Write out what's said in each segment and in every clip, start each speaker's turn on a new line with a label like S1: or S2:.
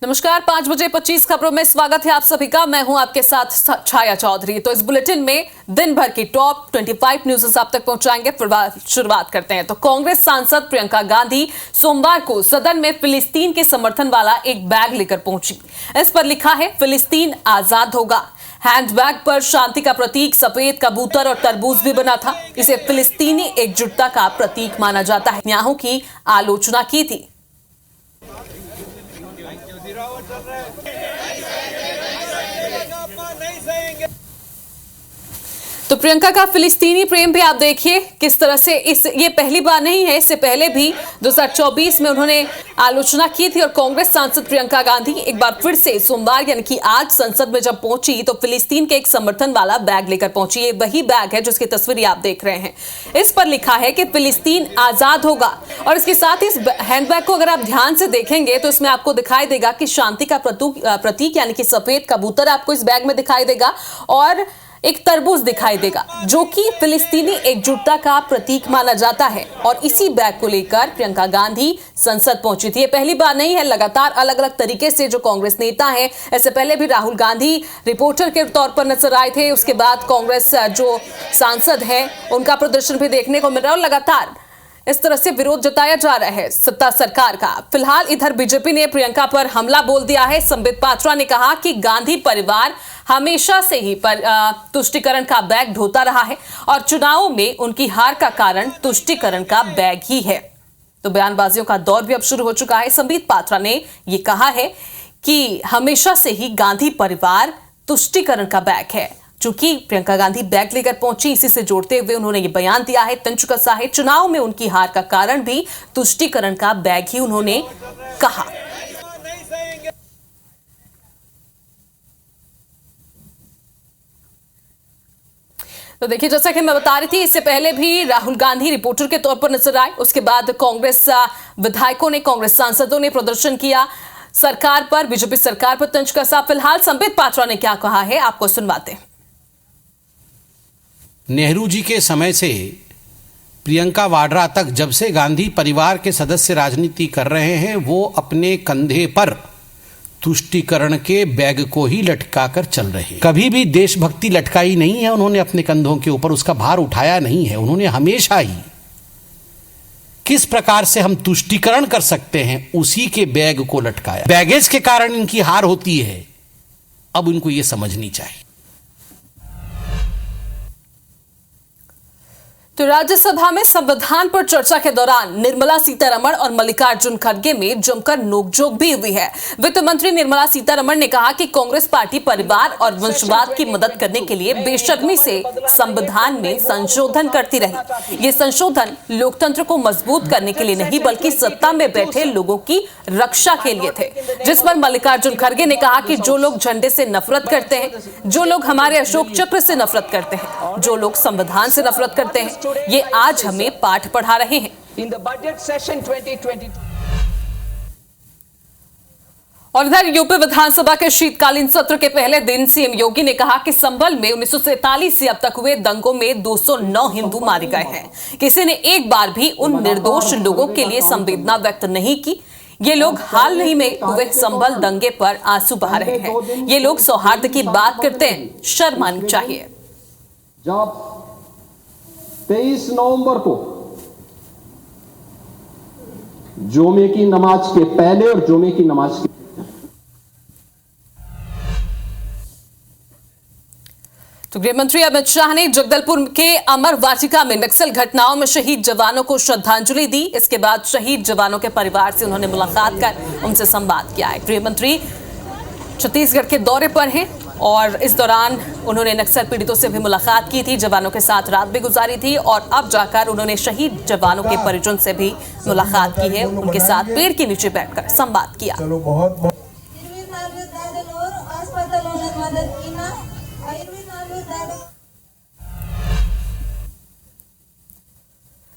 S1: नमस्कार, 5:25 खबरों में स्वागत है आप सभी का। मैं हूं आपके साथ छाया चौधरी। तो इस बुलेटिन में दिन भर की टॉप 25 न्यूज़ आप तक पहुंचाएंगे। शुरुआत करते हैं तो कांग्रेस सांसद प्रियंका गांधी सोमवार को सदन में फिलिस्तीन के समर्थन वाला एक बैग लेकर पहुंची। इस पर लिखा है फिलिस्तीन आजाद होगा। हैंडबैग पर शांति का प्रतीक सफेद कबूतर और तरबूज भी बना था। इसे फिलिस्तीनी एकजुटता का प्रतीक माना जाता है। नेतन्याहू की आलोचना की थी। तो प्रियंका का फिलिस्तीनी प्रेम भी आप देखिए किस तरह से ये पहली बार नहीं है, इससे पहले भी 2024 में उन्होंने आलोचना की थी। और कांग्रेस सांसद प्रियंका गांधी एक बार फिर से सोमवार यानी कि आज संसद में जब पहुंची तो फिलिस्तीन के एक समर्थन वाला बैग लेकर पहुंची। ये वही बैग है जिसकी तस्वीर आप देख रहे हैं। इस पर लिखा है कि फिलिस्तीन आजाद होगा। और इसके साथ ही इस हैंडबैग को अगर आप ध्यान से देखेंगे तो इसमें आपको दिखाई देगा कि शांति का प्रतीक यानी कि सफेद कबूतर आपको इस बैग में दिखाई देगा और एक तरबूज दिखाई देगा जो कि फिलिस्तीनी एकजुटता का प्रतीक माना जाता है। और इसी बैग को लेकर प्रियंका गांधी संसद पहुंची थी। ये पहली बार नहीं है, लगातार अलग अलग तरीके से जो कांग्रेस नेता हैं, इससे पहले भी राहुल गांधी रिपोर्टर के तौर पर नजर आए थे। उसके बाद कांग्रेस जो सांसद हैं उनका प्रदर्शन भी देखने को मिल रहा है और लगातार इस तरह से विरोध जताया जा रहा है सत्ता सरकार का। फिलहाल इधर बीजेपी ने प्रियंका पर हमला बोल दिया है। संबित पात्रा ने कहा कि गांधी परिवार हमेशा से ही तुष्टिकरण का बैग ढोता रहा है और चुनावों में उनकी हार का कारण तुष्टिकरण का बैग ही है। तो बयानबाजियों का दौर भी अब शुरू हो चुका है। संबित पात्रा ने यह कहा है कि हमेशा से ही गांधी परिवार तुष्टिकरण का बैग है। चूंकि प्रियंका गांधी बैग लेकर पहुंची, इसी से जोड़ते हुए उन्होंने ये बयान दिया है, तंज कसा है। चुनाव में उनकी हार का कारण भी तुष्टिकरण का बैग ही उन्होंने कहा। तो देखिए, जैसा कि मैं बता रही थी, इससे पहले भी राहुल गांधी रिपोर्टर के तौर पर नजर आए। उसके बाद कांग्रेस विधायकों ने, कांग्रेस सांसदों ने प्रदर्शन किया सरकार पर, बीजेपी सरकार पर तंज कसा। फिलहाल संबित पात्रा ने क्या कहा है आपको सुनवाते हैं।
S2: नेहरू जी के समय से प्रियंका वाड्रा तक, जब से गांधी परिवार के सदस्य राजनीति कर रहे हैं, वो अपने कंधे पर तुष्टिकरण के बैग को ही लटका कर चल रहे हैं। कभी भी देशभक्ति लटकाई नहीं है उन्होंने अपने कंधों के ऊपर, उसका भार उठाया नहीं है। उन्होंने हमेशा ही किस प्रकार से हम तुष्टिकरण कर सकते हैं उसी के बैग को लटकाया। बैगेज के कारण इनकी हार होती है, अब इनको ये समझनी चाहिए।
S1: तो राज्यसभा में संविधान पर चर्चा के दौरान निर्मला सीतारमण और मल्लिकार्जुन खड़गे में जमकर नोकझोंक भी हुई है। वित्त मंत्री निर्मला सीतारमण ने कहा कि कांग्रेस पार्टी परिवार और वंशवाद की मदद करने के लिए बेशर्मी से संविधान में संशोधन करती रही। ये संशोधन लोकतंत्र को मजबूत करने के लिए नहीं बल्कि सत्ता में बैठे लोगों की रक्षा के लिए थे। जिस पर मल्लिकार्जुन खड़गे ने कहा कि जो लोग झंडे से नफरत करते हैं, जो लोग हमारे अशोक चक्र से नफरत करते हैं, जो लोग संविधान से नफरत करते हैं, ये आज हमें पाठ पढ़ा रहे हैं।
S3: इन द बजट सेशन 2022
S1: और इधर यूपी विधानसभा के शीतकालीन सत्र के पहले दिन सीएम योगी ने कहा कि संभल में 1947 से अब तक हुए दंगों में 209 हिंदू मारे गए हैं। किसी ने एक बार भी उन निर्दोष लोगों के लिए संवेदना व्यक्त नहीं की। ये लोग हाल ही में हुए संभल दंगे पर आंसू बहा रहे हैं। ये लोग सौहार्द की बात करते हैं, शर्म आनी चाहिए।
S4: जब 23 नवंबर को जुमे की नमाज के पहले और जुमे की नमाज के
S1: तो गृह मंत्री अमित शाह ने जगदलपुर के अमर वाटिका में नक्सल घटनाओं में शहीद जवानों को श्रद्धांजलि दी। इसके बाद शहीद जवानों के परिवार से उन्होंने मुलाकात कर उनसे संवाद किया है। गृह मंत्री छत्तीसगढ़ के दौरे पर हैं और इस दौरान उन्होंने नक्सल पीड़ितों से भी मुलाकात की थी, जवानों के साथ रात भी गुजारी थी और अब जाकर उन्होंने शहीद जवानों के परिजन से भी मुलाकात की है। उनके साथ पेड़ के नीचे बैठकर संवाद किया।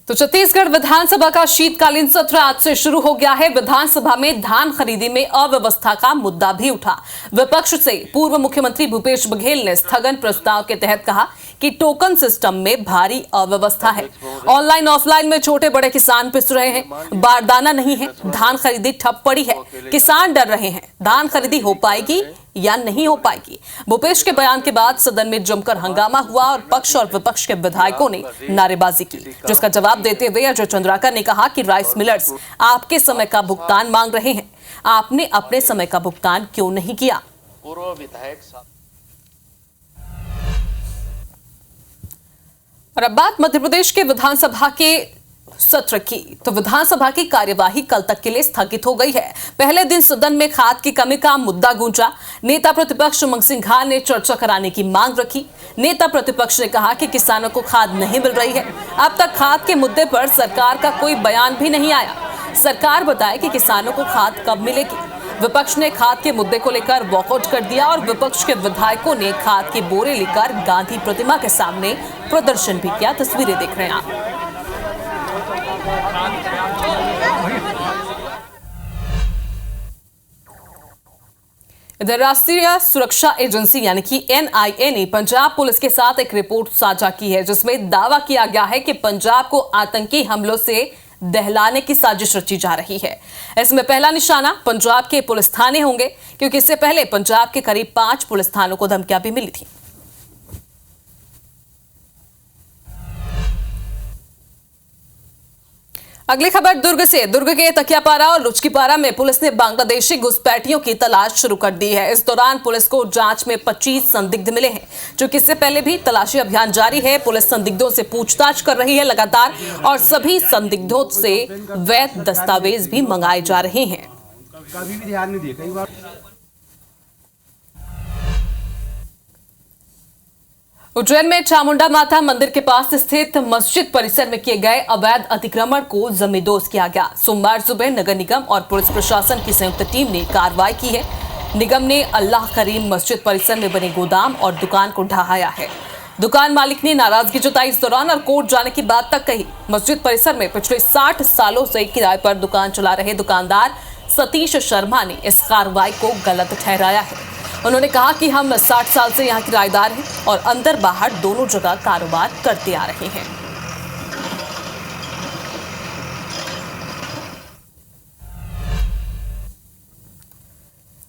S1: तो छत्तीसगढ़ विधानसभा का शीतकालीन सत्र आज से शुरू हो गया है। विधानसभा में धान खरीदी में अव्यवस्था का मुद्दा भी उठा। विपक्ष से पूर्व मुख्यमंत्री भूपेश बघेल ने स्थगन प्रस्ताव के तहत कहा कि टोकन सिस्टम में भारी अव्यवस्था है। ऑनलाइन ऑफलाइन में छोटे बड़े किसान पिस रहे हैं, बारदाना नहीं है, धान खरीदी ठप पड़ी है, किसान डर रहे हैं धान खरीदी हो पाएगी या नहीं हो पाएगी। भूपेश के बयान के बाद सदन में जमकर हंगामा हुआ और पक्ष और विपक्ष के विधायकों ने नारेबाजी की, जिसका जवाब देते हुए अजय चंद्राकर ने कहा कि राइस मिलर्स आपके समय का भुगतान मांग रहे हैं, आपने अपने समय का भुगतान क्यों नहीं किया।
S5: पूर्व विधायक
S1: और अब बात मध्य प्रदेश के विधानसभा के सत्र की, तो विधानसभा की कार्यवाही कल तक के लिए स्थगित हो गई है। पहले दिन सदन में खाद की कमी का मुद्दा गूंजा। नेता प्रतिपक्ष उमंग सिंघार ने चर्चा कराने की मांग रखी। नेता प्रतिपक्ष ने कहा कि किसानों को खाद नहीं मिल रही है। अब तक खाद के मुद्दे पर सरकार का कोई बयान भी नहीं आया। सरकार बताए कि किसानों को खाद कब मिलेगी। विपक्ष ने खाद के मुद्दे को लेकर वॉकआउट कर दिया और विपक्ष के विधायकों ने खाद के बोरे लेकर गांधी प्रतिमा के सामने प्रदर्शन भी किया। तस्वीरें देख रहे हैं आप। इधर राष्ट्रीय सुरक्षा एजेंसी यानी कि NIA ने पंजाब पुलिस के साथ एक रिपोर्ट साझा की है, जिसमें दावा किया गया है कि पंजाब को आतंकी हमलों से दहलाने की साजिश रची जा रही है। इसमें पहला निशाना पंजाब के पुलिस थाने होंगे, क्योंकि इससे पहले पंजाब के करीब 5 पुलिस थानों को धमकियां भी मिली थी। अगली खबर दुर्ग से। दुर्ग के तकियापारा और रुचकीपारा में पुलिस ने बांग्लादेशी घुसपैठियों की तलाश शुरू कर दी है। इस दौरान पुलिस को जांच में 25 संदिग्ध मिले हैं, जो कि इससे पहले भी तलाशी अभियान जारी है। पुलिस संदिग्धों से पूछताछ कर रही है लगातार और सभी संदिग्धों से वैध दस्तावेज भी मंगाए जा रहे हैं।
S6: कभी भी ध्यान नहीं दिए कई बार।
S1: उज्जैन में चामुंडा माता मंदिर के पास स्थित मस्जिद परिसर में किए गए अवैध अतिक्रमण को जमींदोज किया गया। सोमवार सुबह नगर निगम और पुलिस प्रशासन की संयुक्त टीम ने कार्रवाई की है। निगम ने अल्लाह करीम मस्जिद परिसर में बने गोदाम और दुकान को ढहाया है। दुकान मालिक ने नाराजगी जताई इस दौरान और कोर्ट जाने की बात तक कही। मस्जिद परिसर में पिछले 60 सालों से किराए पर दुकान चला रहे दुकानदार सतीश शर्मा ने इस कार्रवाई को गलत ठहराया है। उन्होंने कहा कि हम 60 साल से यहाँ किराएदार हैं और अंदर बाहर दोनों जगह कारोबार करते आ रहे हैं।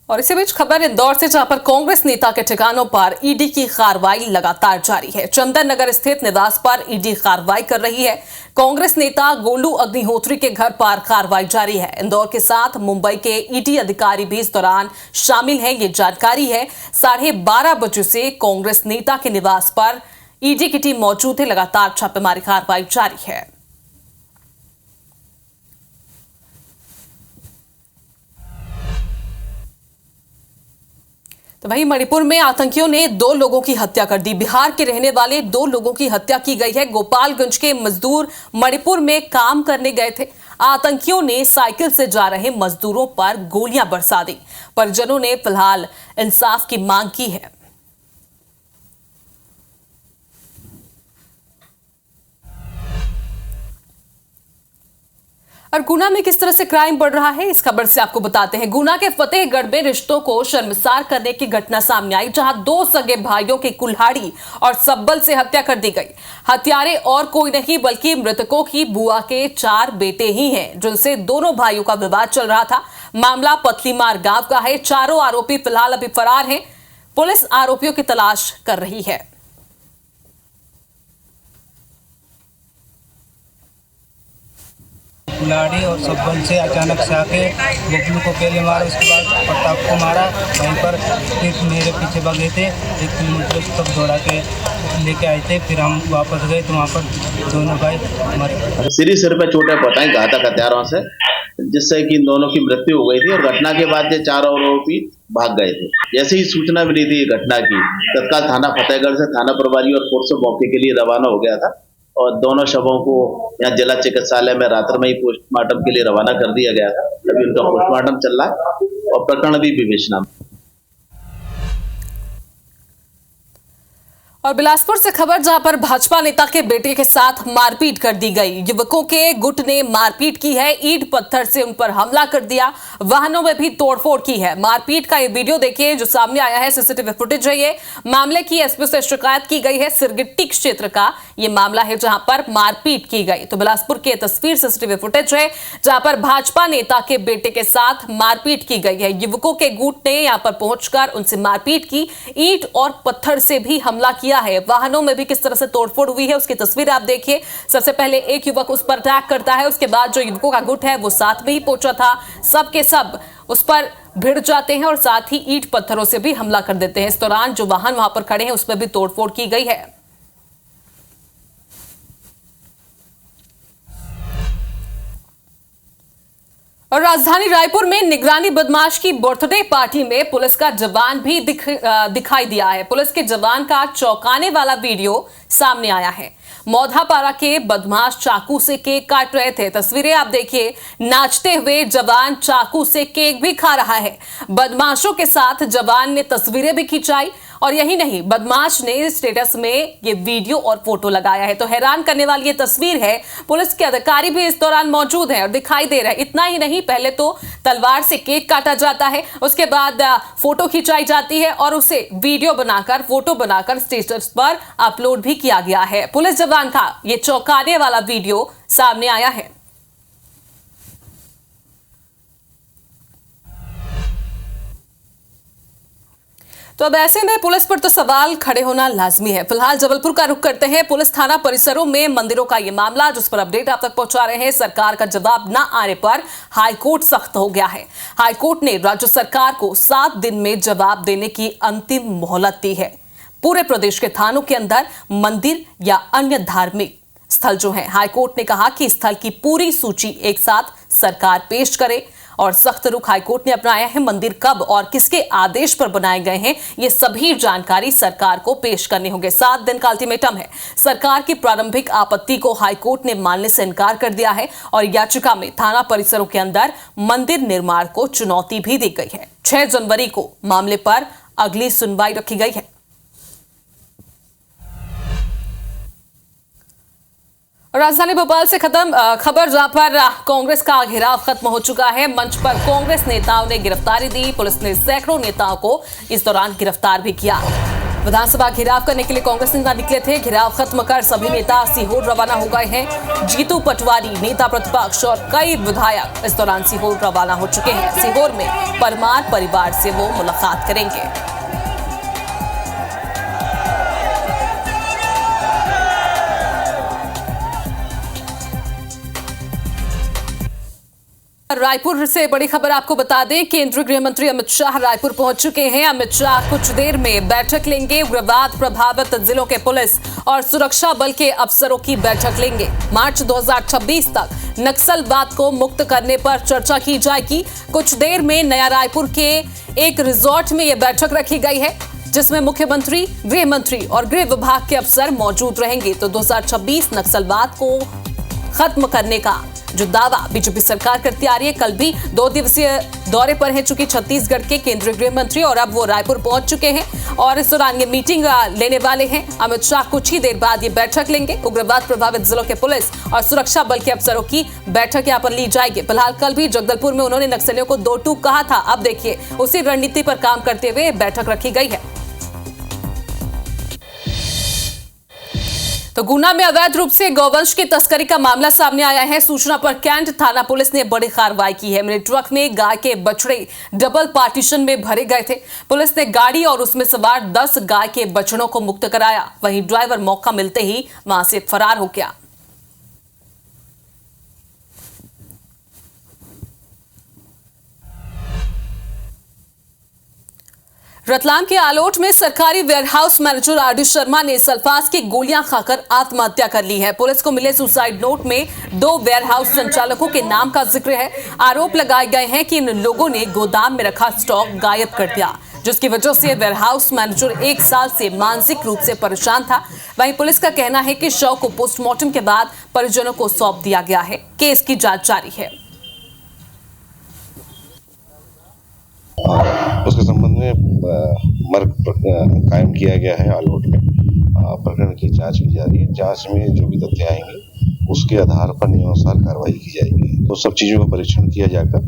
S1: और इसी बीच खबर इंदौर से, जहां पर कांग्रेस नेता के ठिकानों पर ईडी की कार्रवाई लगातार जारी है। चंदन नगर स्थित निवास पर ईडी कार्रवाई कर रही है। कांग्रेस नेता गोलू अग्निहोत्री के घर पर कार्रवाई जारी है। इंदौर के साथ मुंबई के ईडी अधिकारी भी इस दौरान शामिल हैं। ये जानकारी है। 12:30 बजे से कांग्रेस नेता के निवास पर ईडी की टीम मौजूद है। लगातार छापेमारी कार्रवाई जारी है। तो वहीं मणिपुर में आतंकियों ने 2 लोगों की हत्या कर दी। बिहार के रहने वाले 2 लोगों की हत्या की गई है। गोपालगंज के मजदूर मणिपुर में काम करने गए थे। आतंकियों ने साइकिल से जा रहे मजदूरों पर गोलियां बरसा दी। परिजनों ने फिलहाल इंसाफ की मांग की है। और गुना में किस तरह से क्राइम बढ़ रहा है, इस खबर से आपको बताते हैं। गुना के फतेहगढ़ में रिश्तों को शर्मसार करने की घटना सामने आई, जहां 2 सगे भाइयों की कुल्हाड़ी और सब्बल से हत्या कर दी गई। हत्यारे और कोई नहीं बल्कि मृतकों की बुआ के 4 बेटे ही हैं, जिनसे दोनों भाइयों का विवाद चल रहा था। मामला पतलीमार गांव का है। चारों आरोपी फिलहाल अभी फरार हैं। पुलिस आरोपियों की तलाश कर रही है।
S7: कुल्हाड़ी और सब्बल से अचानक से आके बबलू को पहले मारा, उसके बाद प्रताप को मारा। वहीं पर फिर मेरे पीछे भागे थे, 1 किलोमीटर तक दौड़ा के लेके आए थे। फिर हम वापस गए तो वहाँ पर दोनों भाई मरे।
S8: सिर पे चोटें पहुंचाई घातक हथियारों से, जिससे कि दोनों की मृत्यु हो गई थी। और घटना के बाद ये 4 आरोपी भाग गए थे। जैसे ही सूचना मिली थी घटना की, तत्काल थाना फतेहगढ़ से थाना प्रभारी और फोर्स मौके के लिए रवाना हो गया था और दोनों शवों को यहाँ जिला चिकित्सालय में रात्र में ही पोस्टमार्टम के लिए रवाना कर दिया गया था। अभी उनका पोस्टमार्टम चल रहा है और प्रकरण भी विवेचना में।
S1: और बिलासपुर से खबर जहां पर भाजपा नेता के बेटे के साथ मारपीट कर दी गई। युवकों के गुट ने मारपीट की है, ईंट पत्थर से उन पर हमला कर दिया, वाहनों में भी तोड़फोड़ की है। मारपीट का ये वीडियो देखिए जो सामने आया है, सीसीटीवी फुटेज है। ये मामले की एसपी से शिकायत की गई है। सिरगिट्टी क्षेत्र का ये मामला है जहां पर मारपीट की गई। तो बिलासपुर की तस्वीर सीसीटीवी फुटेज है जहां पर भाजपा नेता के बेटे के साथ मारपीट की गई है। युवकों के गुट ने यहां पर पहुंचकर उनसे मारपीट की, ईंट और पत्थर से भी हमला किया है। वाहनों में भी किस तरह से तोड़फोड़ हुई है उसकी तस्वीर आप देखिए। सबसे पहले एक युवक उस पर अटैक करता है, उसके बाद जो युवकों का गुट है वो साथ में ही पहुंचा था, सब के सब उस पर भिड़ जाते हैं और साथ ही ईंट पत्थरों से भी हमला कर देते हैं। इस दौरान जो वाहन वहां पर खड़े हैं उस पर भी तोड़फोड़ की गई है। और राजधानी रायपुर में निगरानी बदमाश की बर्थडे पार्टी में पुलिस का जवान भी दिखाई दिया है। पुलिस के जवान का चौंकाने वाला वीडियो सामने आया है। मौधापारा के बदमाश चाकू से केक काट रहे थे। तस्वीरें आप देखिए, नाचते हुए जवान चाकू से केक भी खा रहा है। बदमाशों के साथ जवान ने तस्वीरें भी खिंचाई और यही नहीं, बदमाश ने स्टेटस में ये वीडियो और फोटो लगाया है। तो हैरान करने वाली ये तस्वीर है। पुलिस के अधिकारी भी इस दौरान मौजूद है और दिखाई दे रहे हैं। इतना ही नहीं, पहले तो तलवार से केक काटा जाता है, उसके बाद फोटो खिंचाई जाती है और उसे वीडियो बनाकर, फोटो बनाकर स्टेटस पर अपलोड भी किया गया है। पुलिस जवान का ये चौंकाने वाला वीडियो सामने आया है। तो अब ऐसे में पुलिस पर तो सवाल खड़े होना लाजमी है। फिलहाल जबलपुर का रुख करते हैं। पुलिस थाना परिसरों में मंदिरों का ये मामला जिस पर अपडेट आप तक पहुंचा रहे हैं। सरकार का जवाब न आने पर हाईकोर्ट सख्त हो गया है। हाईकोर्ट ने राज्य सरकार को 7 दिन में जवाब देने की अंतिम मोहलत दी है। पूरे प्रदेश के थानों के अंदर मंदिर या अन्य धार्मिक स्थल जो है, हाईकोर्ट ने कहा कि स्थल की पूरी सूची एक साथ सरकार पेश करे और सख्त रुख हाईकोर्ट ने अपनाया है। मंदिर कब और किसके आदेश पर बनाए गए हैं, ये सभी जानकारी सरकार को पेश करनी होगी। 7 दिन का अल्टीमेटम है। सरकार की प्रारंभिक आपत्ति को हाईकोर्ट ने मानने से इनकार कर दिया है और याचिका में थाना परिसरों के अंदर मंदिर निर्माण को चुनौती भी दी गई है। 6 जनवरी को मामले पर अगली सुनवाई रखी गई है। राजधानी भोपाल से खबर जहां पर कांग्रेस का घेराव खत्म हो चुका है। मंच पर कांग्रेस नेताओं ने गिरफ्तारी दी। पुलिस ने सैकड़ों नेताओं को इस दौरान गिरफ्तार भी किया। विधानसभा घेराव करने के लिए कांग्रेस नेता निकले थे। घेराव खत्म कर सभी नेता सीहोर रवाना हो गए हैं। जीतू पटवारी नेता प्रतिपक्ष और कई विधायक इस दौरान सीहोर रवाना हो चुके हैं। सीहोर में परमार परिवार से वो मुलाकात करेंगे। रायपुर से बड़ी खबर आपको बता दें, केंद्रीय गृह मंत्री अमित शाह रायपुर पहुंच चुके हैं। अमित शाह कुछ देर में बैठक लेंगे। उग्रवाद प्रभावित जिलों के पुलिस और सुरक्षा बल के अफसरों की बैठक लेंगे। मार्च 2026 तक नक्सलवाद को मुक्त करने पर चर्चा की जाएगी। कुछ देर में नया रायपुर के एक रिजॉर्ट में यह बैठक रखी गई है जिसमें मुख्यमंत्री, गृह मंत्री और गृह विभाग के अफसर मौजूद रहेंगे। तो 2026 नक्सलवाद को खत्म करने का जो दावा बीजेपी सरकार करती आ रही है। कल भी 2 दिवसीय दौरे पर हैं चूंकि छत्तीसगढ़ के केंद्रीय गृह मंत्री और अब वो रायपुर पहुंच चुके हैं और इस दौरान ये मीटिंग लेने वाले हैं। अमित शाह कुछ ही देर बाद ये बैठक लेंगे। उग्रवाद प्रभावित जिलों के पुलिस और सुरक्षा बल के अफसरों की बैठक यहां पर ली जाएगी। फिलहाल कल भी जगदलपुर में उन्होंने नक्सलियों को 2 टूक कहा था। अब देखिए, उसी रणनीति पर काम करते हुए बैठक रखी गई है। तो गुना में अवैध रूप से गौवंश की तस्करी का मामला सामने आया है। सूचना पर कैंट थाना पुलिस ने बड़ी कार्रवाई की है। मिनी ट्रक में गाय के बछड़े डबल पार्टीशन में भरे गए थे। पुलिस ने गाड़ी और उसमें सवार 10 गाय के बछड़ों को मुक्त कराया। वहीं ड्राइवर मौका मिलते ही वहां से फरार हो गया। रतलाम के आलोट में सरकारी वेयरहाउस मैनेजर आरडी शर्मा ने सल्फास की गोलियां खाकर आत्महत्या कर ली है। पुलिस को मिले सुसाइड नोट में 2 वेयरहाउस संचालकों के नाम का जिक्र है। आरोप लगाए गए हैं कि इन लोगों ने गोदाम में रखा स्टॉक गायब कर दिया, जिसकी वजह से वेयरहाउस मैनेजर 1 साल से मानसिक रूप से परेशान था। वहीं पुलिस का कहना है कि शव को पोस्टमार्टम के बाद परिजनों को सौंप दिया गया है। केस की जांच जारी है।
S5: उसके संबंध में मर्ग कायम किया गया है आलोट में। प्रकरण की जांच की जा रही है। जांच में जो भी तथ्य आएंगे उसके आधार पर नियमानुसार कार्रवाई की जाएगी। तो सब चीजों का परीक्षण किया जाकर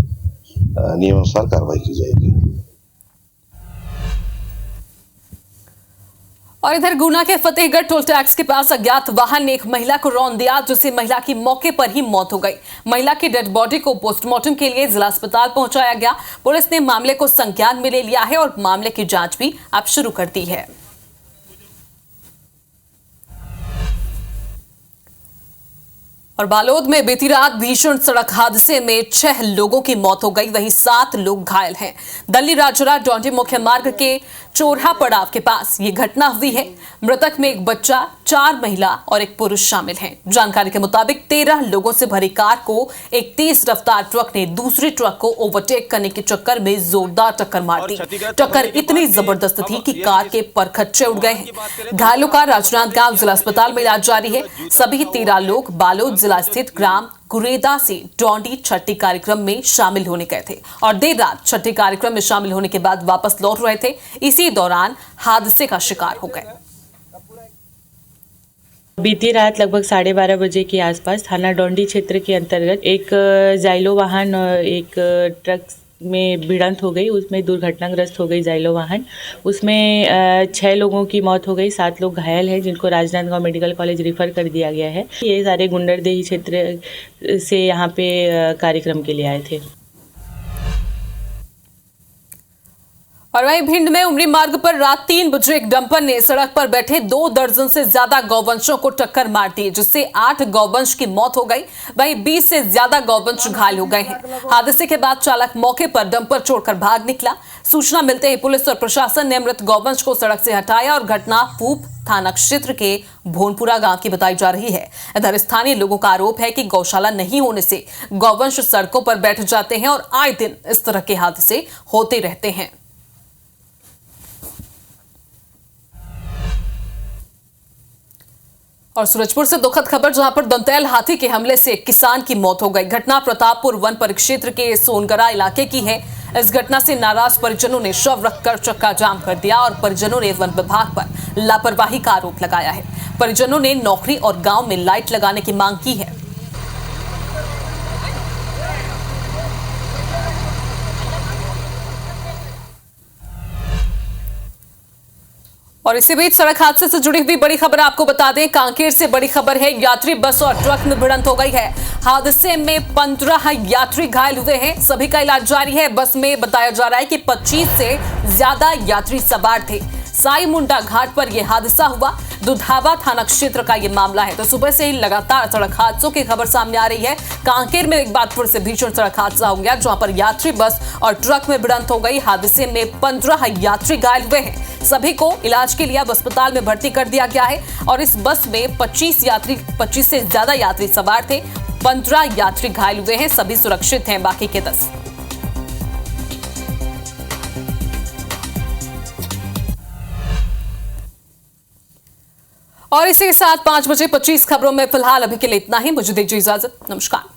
S5: नियमानुसार कार्रवाई की जाएगी।
S1: और इधर गुना के फतेहगढ़ टोल टैक्स के पास अज्ञात वाहन ने एक महिला को रौंद दिया, जिससे महिला की मौके पर ही मौत हो गई। महिला की डेड बॉडी को पोस्टमार्टम के लिए जिला अस्पताल पहुंचाया गया। पुलिस ने मामले को संज्ञान में ले लिया है और मामले की जांच भी अब शुरू कर दी है। और बालोद में बीती रात भीषण सड़क हादसे में 6 लोगों की मौत हो गई, वहीं 7 लोग घायल हैं। दल्ली राजौरा डोंडी मुख्य मार्ग के चोरहा पड़ाव के पास ये घटना हुई है। मृतक में एक बच्चा, 4 महिला और एक पुरुष शामिल हैं। जानकारी के मुताबिक 13 लोगों से भरी कार को एक तेज रफ्तार ट्रक ने दूसरे ट्रक को ओवरटेक करने के चक्कर में जोरदार टक्कर मार दी। टक्कर इतनी जबरदस्त थी कि कार के परखच्चे उड़ गए हैं। घायलों का राजनांदगांव जिला अस्पताल में इलाज जारी है। सभी 13 लोग बालोद जिला स्थित ग्राम गुरेदा से डोंडी छठी कार्यक्रम में शामिल होने गए थे और देर रात छठी कार्यक्रम में शामिल होने के बाद वापस लौट रहे थे। इसी दौरान हादसे का शिकार हो गए।
S9: बीती रात लगभग 12:30 बजे के आसपास थाना डोंडी क्षेत्र के अंतर्गत एक जाइलो वाहन एक ट्रक में भिड़ंत हो गई। उसमें दुर्घटनाग्रस्त हो गई जाइलो वाहन। उसमें 6 लोगों की मौत हो गई, 7 लोग घायल हैं, जिनको राजनांदगांव मेडिकल कॉलेज रिफर कर दिया गया है। ये सारे गुंडरदेही क्षेत्र से यहाँ पे कार्यक्रम के लिए आए थे।
S1: और वहीं भिंड में उमरी मार्ग पर रात 3 बजे एक डंपर ने सड़क पर बैठे 2 दर्जन से ज्यादा गौवंशों को टक्कर मार दी, जिससे 8 गौवंश की मौत हो गई। वहीं 20 से ज्यादा गौवंश घायल हो गए हैं। हादसे के बाद चालक मौके पर डंपर छोड़कर भाग निकला। सूचना मिलते ही पुलिस और प्रशासन ने मृत गौवंश को सड़क से हटाया और घटना पूप थाना क्षेत्र के भोनपुरा गांव की बताई जा रही है। इधर स्थानीय लोगों का आरोप है कि गौशाला नहीं होने से गौवंश सड़कों पर बैठ जाते हैं और आए दिन इस तरह के हादसे होते रहते हैं। और सूरजपुर से दुखद खबर, जहां पर दंतैल हाथी के हमले से एक किसान की मौत हो गई। घटना प्रतापपुर वन परिक्षेत्र के सोनगरा इलाके की है। इस घटना से नाराज परिजनों ने शव रखकर चक्का जाम कर दिया और परिजनों ने वन विभाग पर लापरवाही का आरोप लगाया है। परिजनों ने नौकरी और गांव में लाइट लगाने की मांग की है। और इसी बीच सड़क हादसे से जुड़ी हुई बड़ी खबर आपको बता दें। कांकेर से बड़ी खबर है, यात्री बस और ट्रक में भिड़ंत हो गई है। हादसे में 15 यात्री घायल हुए हैं। सभी का इलाज जारी है। बस में बताया जा रहा है कि 25 से ज्यादा यात्री सवार थे। साई मुंडा घाट पर यह हादसा हुआ। दुधावा थाना क्षेत्र का यह मामला है। तो सुबह से ही लगातार सड़क हादसों की खबर सामने आ रही है। कांकेर में एक बार फिर से भीषण सड़क हादसा हो गया, जहां पर यात्री बस और ट्रक में भिड़ंत हो गई। हादसे में 15 यात्री घायल हुए हैं। सभी को इलाज के लिए अब अस्पताल में भर्ती कर दिया गया है। और इस बस में 25 से ज्यादा यात्री सवार थे। 15 यात्री घायल हुए हैं। सभी सुरक्षित हैं, बाकी के 10। और इसी के साथ 5 बजे 25 खबरों में फिलहाल अभी के लिए इतना ही। मुझे दीजिए इजाजत। नमस्कार।